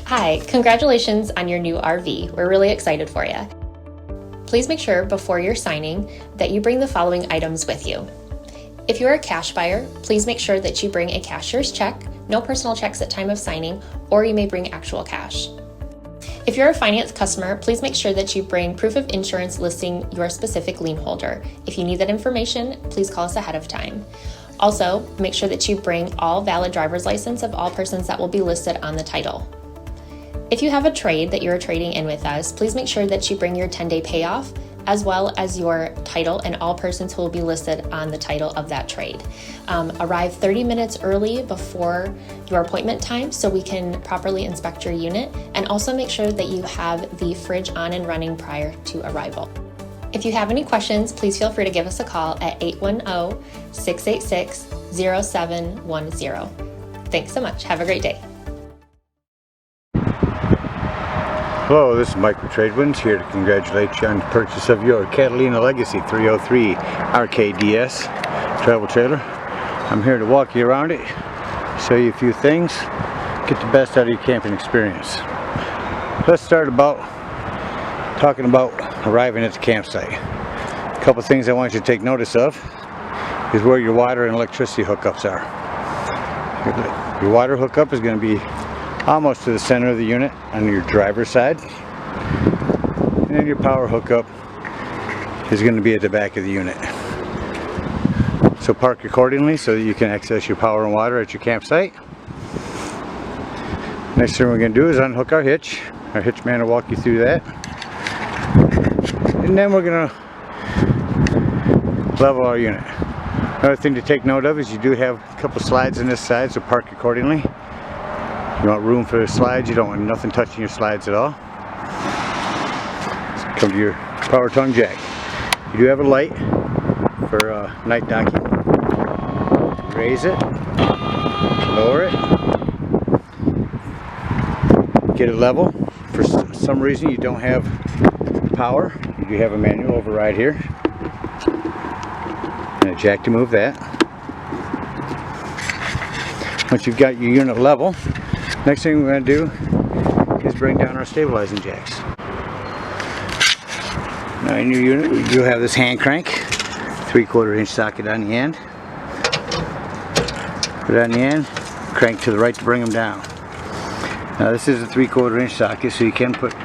Hi, congratulations on your new RV. We're really excited for you. Please make sure before you're signing that you bring the following items with you. If you're a cash buyer, please make sure that you bring a cashier's check, no personal checks at time of signing, or you may bring actual cash. If you're a finance customer, please make sure that you bring proof of insurance listing your specific lien holder. If you need that information, please call us ahead of time. Also, make sure that you bring all valid driver's license of all persons that will be listed on the title. If you have a trade that you're trading in with us, please make sure that you bring your 10-day payoff as well as your title and all persons who will be listed on the title of that trade. Arrive 30 minutes early before your appointment time so we can properly inspect your unit, and also make sure that you have the fridge on and running prior to arrival. If you have any questions, please feel free to give us a call at 810-686-0710. Thanks so much. Have a great day. Hello, this is Mike with TradeWinds, here to congratulate you on the purchase of your Catalina Legacy 303 RKDS travel trailer. I'm here to walk you around it, show you a few things, get the best out of your camping experience. Let's start talking about arriving at the campsite. A couple things I want you to take notice of is where your water and electricity hookups are. Your water hookup is going to be almost to the center of the unit on your driver's side, and then your power hookup is going to be at the back of the unit. So park accordingly so that you can access your power and water at your campsite. Next thing we're going to do is unhook our hitch. Our hitch man will walk you through that, and then we're going to level our unit. Another thing to take note of is you do have a couple slides on this side, so park accordingly. You want room for the slides, you don't want nothing touching your slides at all. So come to your power tongue jack. You do have a light for night docking. Raise it, lower it, get it level. For some reason you don't have power, you do have a manual override here, and a jack to move that. Once you've got your unit level, next thing we're going to do is bring down our stabilizing jacks. Now in your unit we do have this hand crank, 3/4 inch socket on the end. Put it on the end, crank to the right to bring them down. Now this is a 3/4 inch socket, so you can put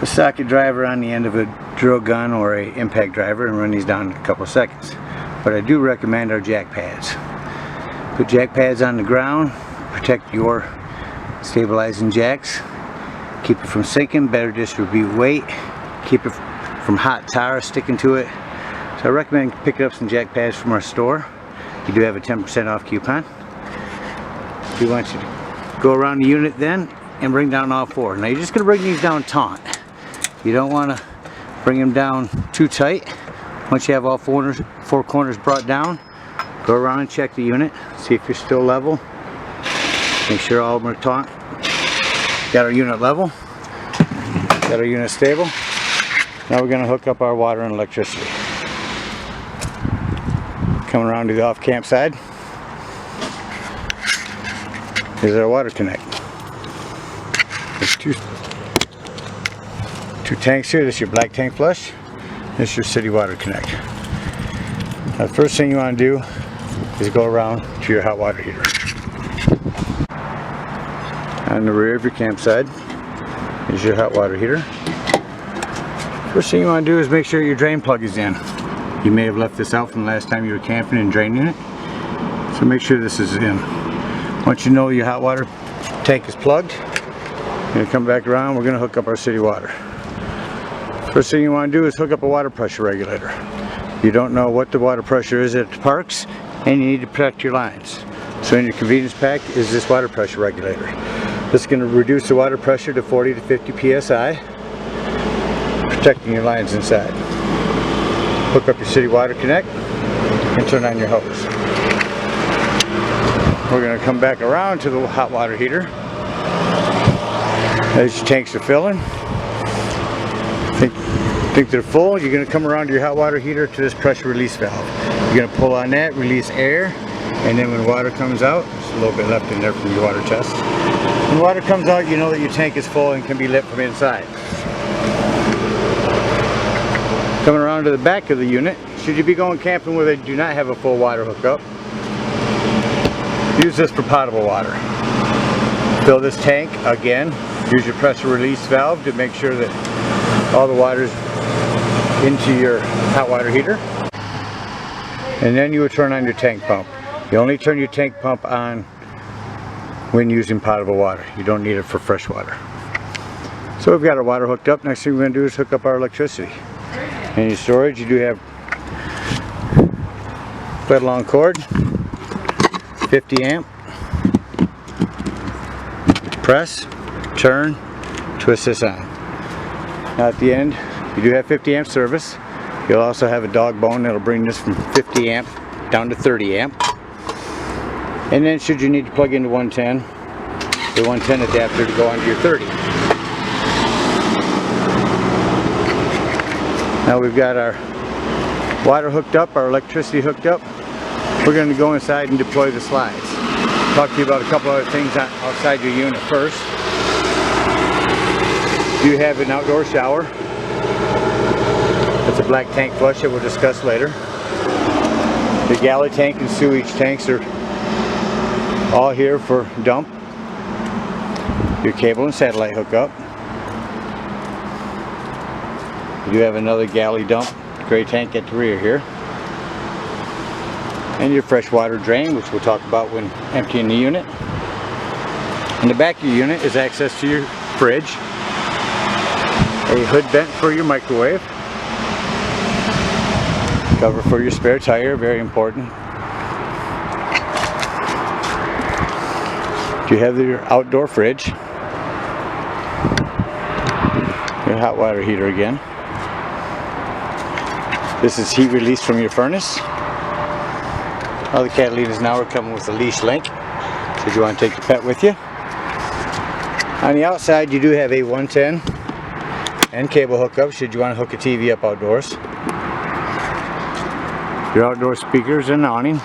a socket driver on the end of a drill gun or a impact driver and run these down in a couple of seconds. But I do recommend our jack pads. Put jack pads on the ground, protect your stabilizing jacks, keep it from sinking, better distribute weight, keep it from hot tar sticking to it. So I recommend picking up some jack pads from our store. You do have a 10% off coupon. We want you to go around the unit then and bring down all four. Now you're just going to bring these down taut. You don't want to bring them down too tight. Once you have all four corners brought down, go around and check the unit, see if you're still level. Make sure all of them are taut. Got our unit level. Got our unit stable. Now we're going to hook up our water and electricity. Coming around to the off camp side is our water connect. There's two tanks here. This is your black tank flush. This is your city water connect. Now the first thing you want to do is go around to your hot water heater. On the rear of your campsite is your hot water heater. First thing you want to do is make sure your drain plug is in. You may have left this out from the last time you were camping and draining it, so make sure this is in. Once you know your hot water tank is plugged, you're going to come back around. We're going to hook up our city water. First thing you want to do is hook up a water pressure regulator. You don't know what the water pressure is at the parks, and you need to protect your lines. So in your convenience pack is this water pressure regulator. This is going to reduce the water pressure to 40 to 50 psi, protecting your lines inside. Hook up your city water connect and turn on your hose. We're going to come back around to the hot water heater. As your tanks are filling, think they're full, you're going to come around to your hot water heater to this pressure release valve. You're going to pull on that, release air, And then when water comes out, there's a little bit left in there from your water chest. When water comes out, you know that your tank is full and can be lit from inside. Coming around to the back of the unit, should you be going camping where they do not have a full water hookup, use this for potable water. Fill this tank again. Use your pressure release valve to make sure that all the water is into your hot water heater. And then you would turn on your tank pump. You only turn your tank pump on when using potable water. You don't need it for fresh water. So we've got our water hooked up. Next thing we're going to do is hook up our electricity. In your storage, you do have quite a long cord, 50 amp. Press, turn, twist this on. Now at the end, you do have 50 amp service. You'll also have a dog bone that'll bring this from 50 amp down to 30 amp. And then should you need to plug into 110, the 110 adapter to go onto your 30. Now we've got our water hooked up, our electricity hooked up. We're going to go inside and deploy the slides. Talk to you about a couple other things outside your unit first. You have an outdoor shower. It's a black tank flush that we'll discuss later. The galley tank and sewage tanks are all here for dump. Your cable and satellite hookup. You do have another galley dump, gray tank at the rear here. And your freshwater drain, which we'll talk about when emptying the unit. In the back of your unit is access to your fridge, a hood vent for your microwave, cover for your spare tire, very important. You have your outdoor fridge, your hot water heater again. This is heat release from your furnace. All the Catalinas now are coming with a leash link, so if you want to take your pet with you. On the outside, you do have a 110 and cable hookup should you want to hook a TV up outdoors. Your outdoor speakers and awning.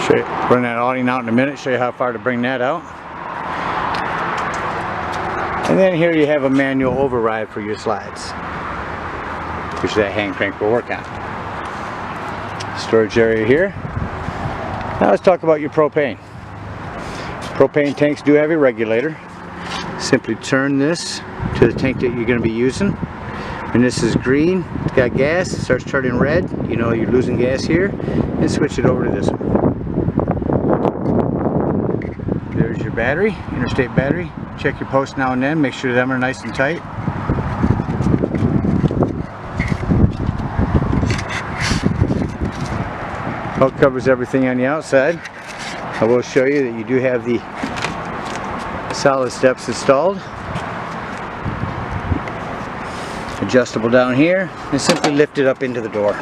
Show you, bring that awning out in a minute, show you how far to bring that out. And then here you have a manual override for your slides, which that hand crank will work on. Storage area here. Now let's talk about your propane. Propane tanks do have a regulator. Simply turn this to the tank that you're going to be using. When this is green, it's got gas, it starts turning red, you know you're losing gas here, and switch it over to this one. There's your battery, interstate battery. Check your posts now and then, make sure them are nice and tight. Belt covers everything on the outside. I will show you that you do have the solid steps installed. Adjustable down here, and simply lift it up into the door.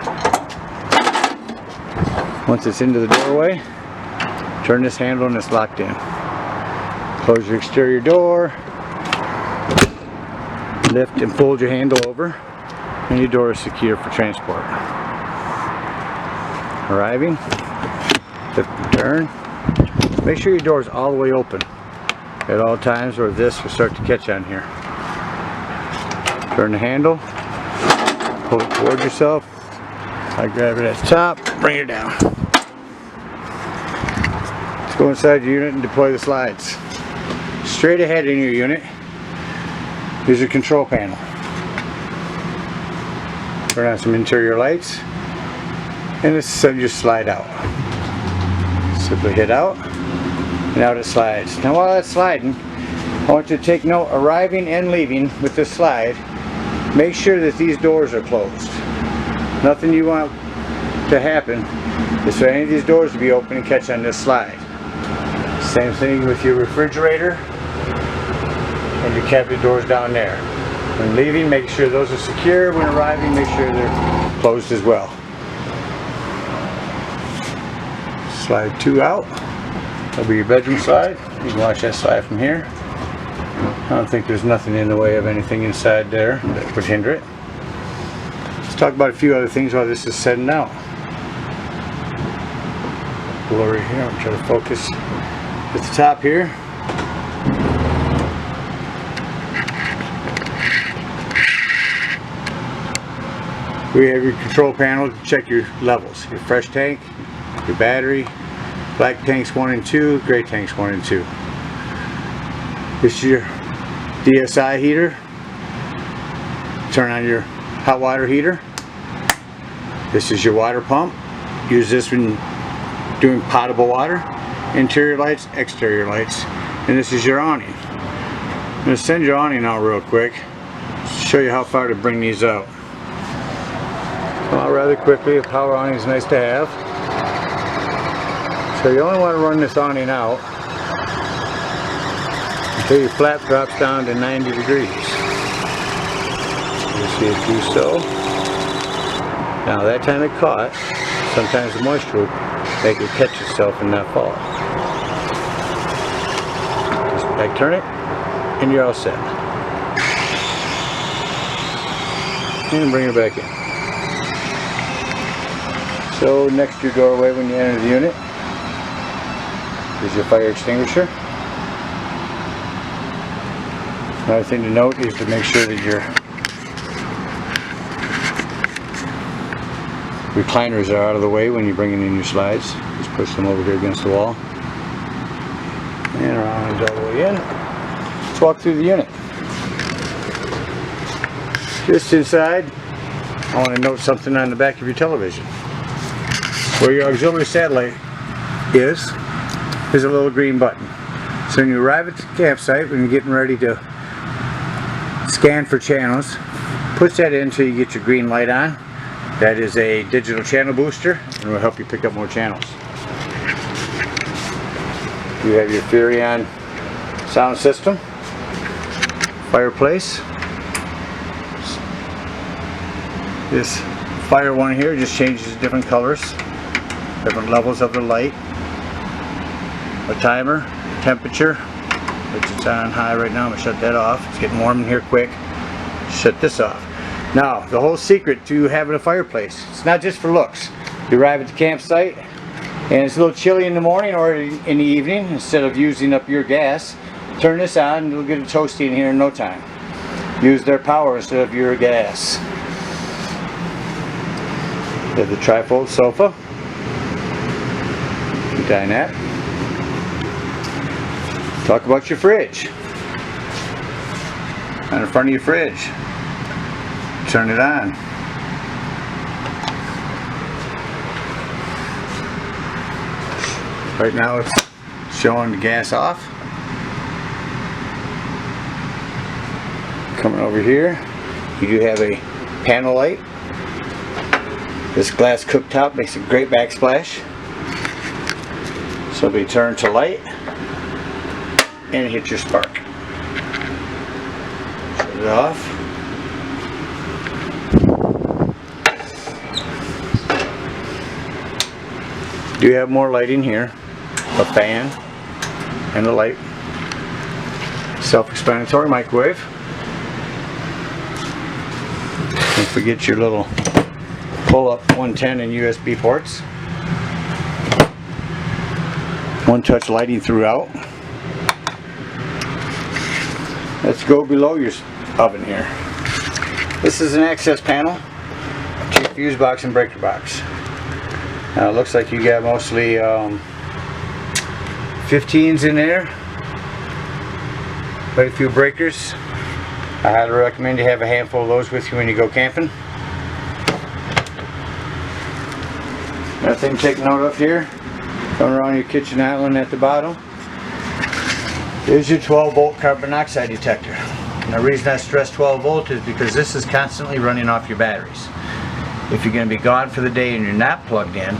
Once it's into the doorway, turn this handle and it's locked in. Close your exterior door, lift and fold your handle over, and your door is secure for transport. Arriving, lift and turn. Make sure your door is all the way open at all times or this will start to catch on here. Turn the handle, pull it toward yourself. I grab it at the top, bring it down. Let's go inside your unit and deploy the slides. Straight ahead in your unit is your control panel. Turn on some interior lights, and this is your slide out. Simply hit out, and out it slides. Now while it's sliding, I want you to take note, arriving and leaving with this slide, make sure that these doors are closed. Nothing you want to happen is for any of these doors to be open and catch on this slide. Same thing with your refrigerator and your cabinet doors down there. When leaving, make sure those are secure. When arriving, make sure they're closed as well. Slide 2 out. That'll be your bedroom slide. You can watch that slide from here. I don't think there's nothing in the way of anything inside there that would hinder it. Let's talk about a few other things while this is setting out. blurry here. I'm trying to focus at the top here. We have your control panel to check your levels. Your fresh tank, your battery, black tanks 1 and 2, gray tanks 1 and 2. This is your DSI heater. Turn on your hot water heater. This is your water pump. Use this when doing potable water. Interior lights, exterior lights. And this is your awning. I'm going to send your awning out real quick. Show you how far to bring these out. Come out rather quickly. A power awning is nice to have. So you only want to run this awning out until your flap drops down to 90 degrees. You see it do so. Now that time it caught, sometimes the moisture will make it catch itself and not fall. Just back turn it and you're all set. And bring it back in. So next to your doorway when you enter the unit is your fire extinguisher. Another thing to note is to make sure that your recliners are out of the way when you're bringing in your slides. Just push them over here against the wall. And around all the way in. Let's walk through the unit. Just inside, I want to note something on the back of your television. Where your auxiliary satellite is a little green button. So when you arrive at the campsite, when you're getting ready to scan for channels, push that in until you get your green light on. That is a digital channel booster and will help you pick up more channels. You have your Furrion sound system, fireplace. This fire one here just changes different colors, different levels of the light. A timer, temperature, which is on high right now. I'm going to shut that off. It's getting warm in here quick. Shut this off. Now, the whole secret to having a fireplace, it's not just for looks. You arrive at the campsite and it's a little chilly in the morning or in the evening. Instead of using up your gas, turn this on and it'll get it toasty in here in no time. Use their power instead of your gas. You have the trifold sofa. Dinette. Talk about your fridge. On the front of your fridge. Turn it on. Right now it's showing the gas off. Coming over here, you do have a panel light. This glass cooktop makes a great backsplash. So we turn to light and hit your spark. Shut it off. Do have more lighting here, a fan and a light. Self-explanatory microwave. Don't forget your little pull-up 110 and USB ports. One-touch lighting throughout. Let's go below your oven here. This is an access panel to your fuse box and breaker box. Now it looks like you got mostly 15s in there. Quite a few breakers. I highly recommend you have a handful of those with you when you go camping. Another thing to take note of here, coming around your kitchen island at the bottom, is your 12-volt carbon monoxide detector. And the reason I stress 12 volt is because this is constantly running off your batteries. If you're going to be gone for the day and you're not plugged in,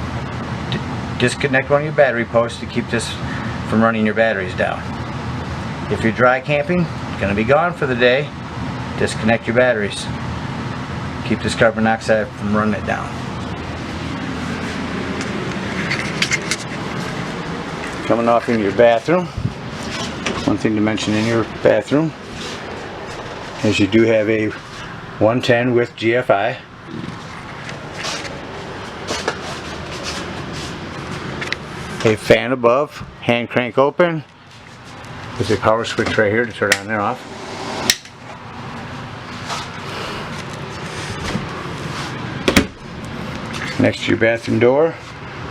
disconnect one of your battery posts to keep this from running your batteries down. If you're dry camping, going to be gone for the day, disconnect your batteries. Keep this carbon monoxide from running it down. Coming off in your bathroom, one thing to mention in your bathroom is you do have a 110 with GFI. A fan above, hand crank open. There's a power switch right here to turn on and off. Next to your bathroom door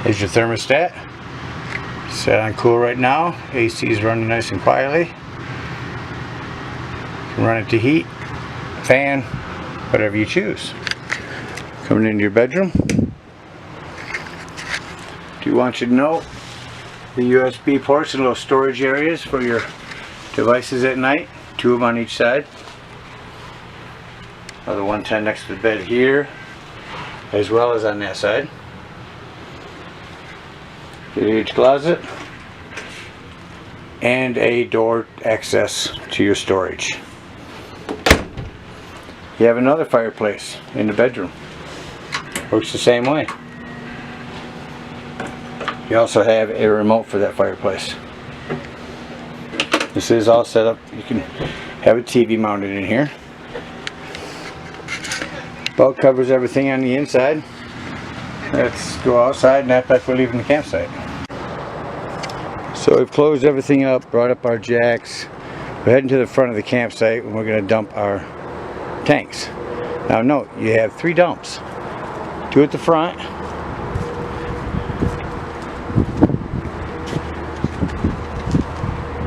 is your thermostat. Set on cool right now. AC is running nice and quietly. You can run it to heat, fan, whatever you choose. Coming into your bedroom. Do want you to know the USB ports and little storage areas for your devices at night. 2 of them on each side. Another 110 next to the bed here, as well as on that side. Get each closet and a door access to your storage. You have another fireplace in the bedroom. Works the same way. You also have a remote for that fireplace. This is all set up. You can have a TV mounted in here. Belt covers everything on the inside. Let's go outside and act like we're leaving the campsite. So we've closed everything up, brought up our jacks. We're heading to the front of the campsite and we're going to dump our tanks. Now note, you have 3 dumps. 2 at the front.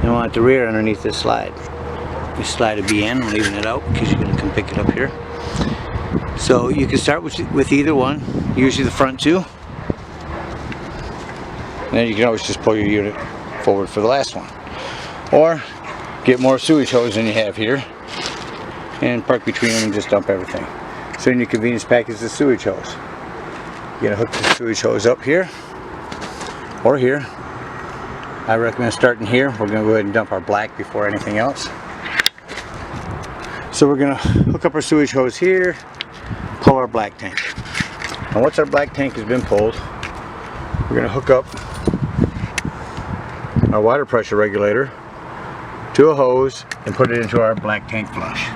And 1 at the rear underneath this slide. We slide a B in, I'm leaving it out because you're going to come pick it up here. So you can start with either one, usually the front 2. And then you can always just pull your unit forward for the last one. Or get more sewage hose than you have here and park between them and just dump everything. So in your convenience pack is the sewage hose. You're going to hook the sewage hose up here or here. I recommend starting here. We're going to go ahead and dump our black before anything else. So we're going to hook up our sewage hose here, pull our black tank. And once our black tank has been pulled, we're going to hook up our water pressure regulator to a hose and put it into our black tank flush.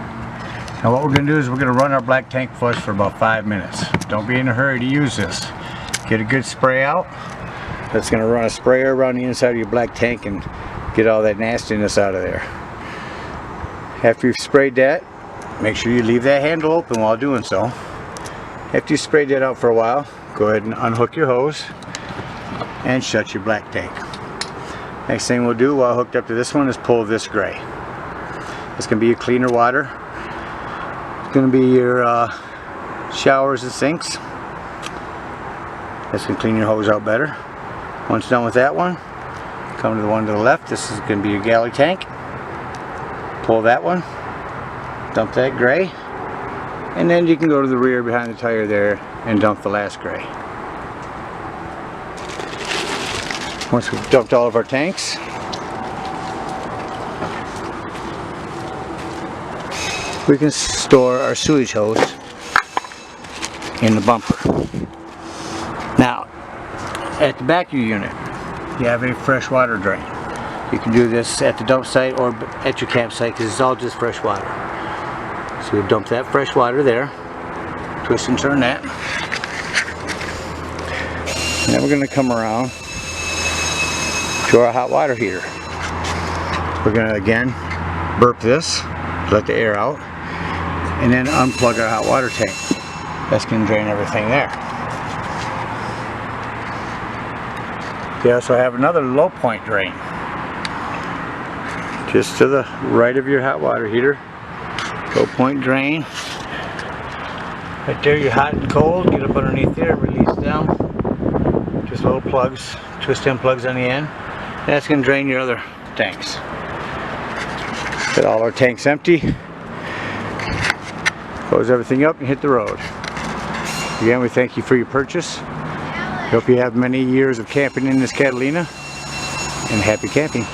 Now what we're going to do is we're going to run our black tank flush for about 5 minutes. Don't be in a hurry to use this. Get a good spray out. That's going to run a sprayer around the inside of your black tank and get all that nastiness out of there. After you've sprayed that, make sure you leave that handle open while doing so. After you sprayed that out for a while, go ahead and unhook your hose and shut your black tank. Next thing we'll do while hooked up to this one is pull this gray. It's going to be your cleaner water. It's going to be your showers and sinks. That's going to clean your hose out better. Once done with that one, come to the one to the left. This is going to be your galley tank. Pull that one, dump that gray, and then you can go to the rear behind the tire there and dump the last gray. Once we've dumped all of our tanks, we can store our sewage hose in the bumper. Now, at the back of your unit, you have a fresh water drain. You can do this at the dump site or at your campsite because it's all just fresh water. So you dump that fresh water there, twist and turn that, and then we're going to come around to our hot water heater. We're going to again burp this, let the air out, and then unplug our hot water tank. That's going to drain everything there. You also have another low point drain just to the right of your hot water heater. Low point drain. Right there, you're hot and cold. Get up underneath there, release down. Just little plugs, twist in plugs on the end. That's going to drain your other tanks. Get all our tanks empty. Close everything up and hit the road. Again, we thank you for your purchase. Hope you have many years of camping in this Catalina, and happy camping.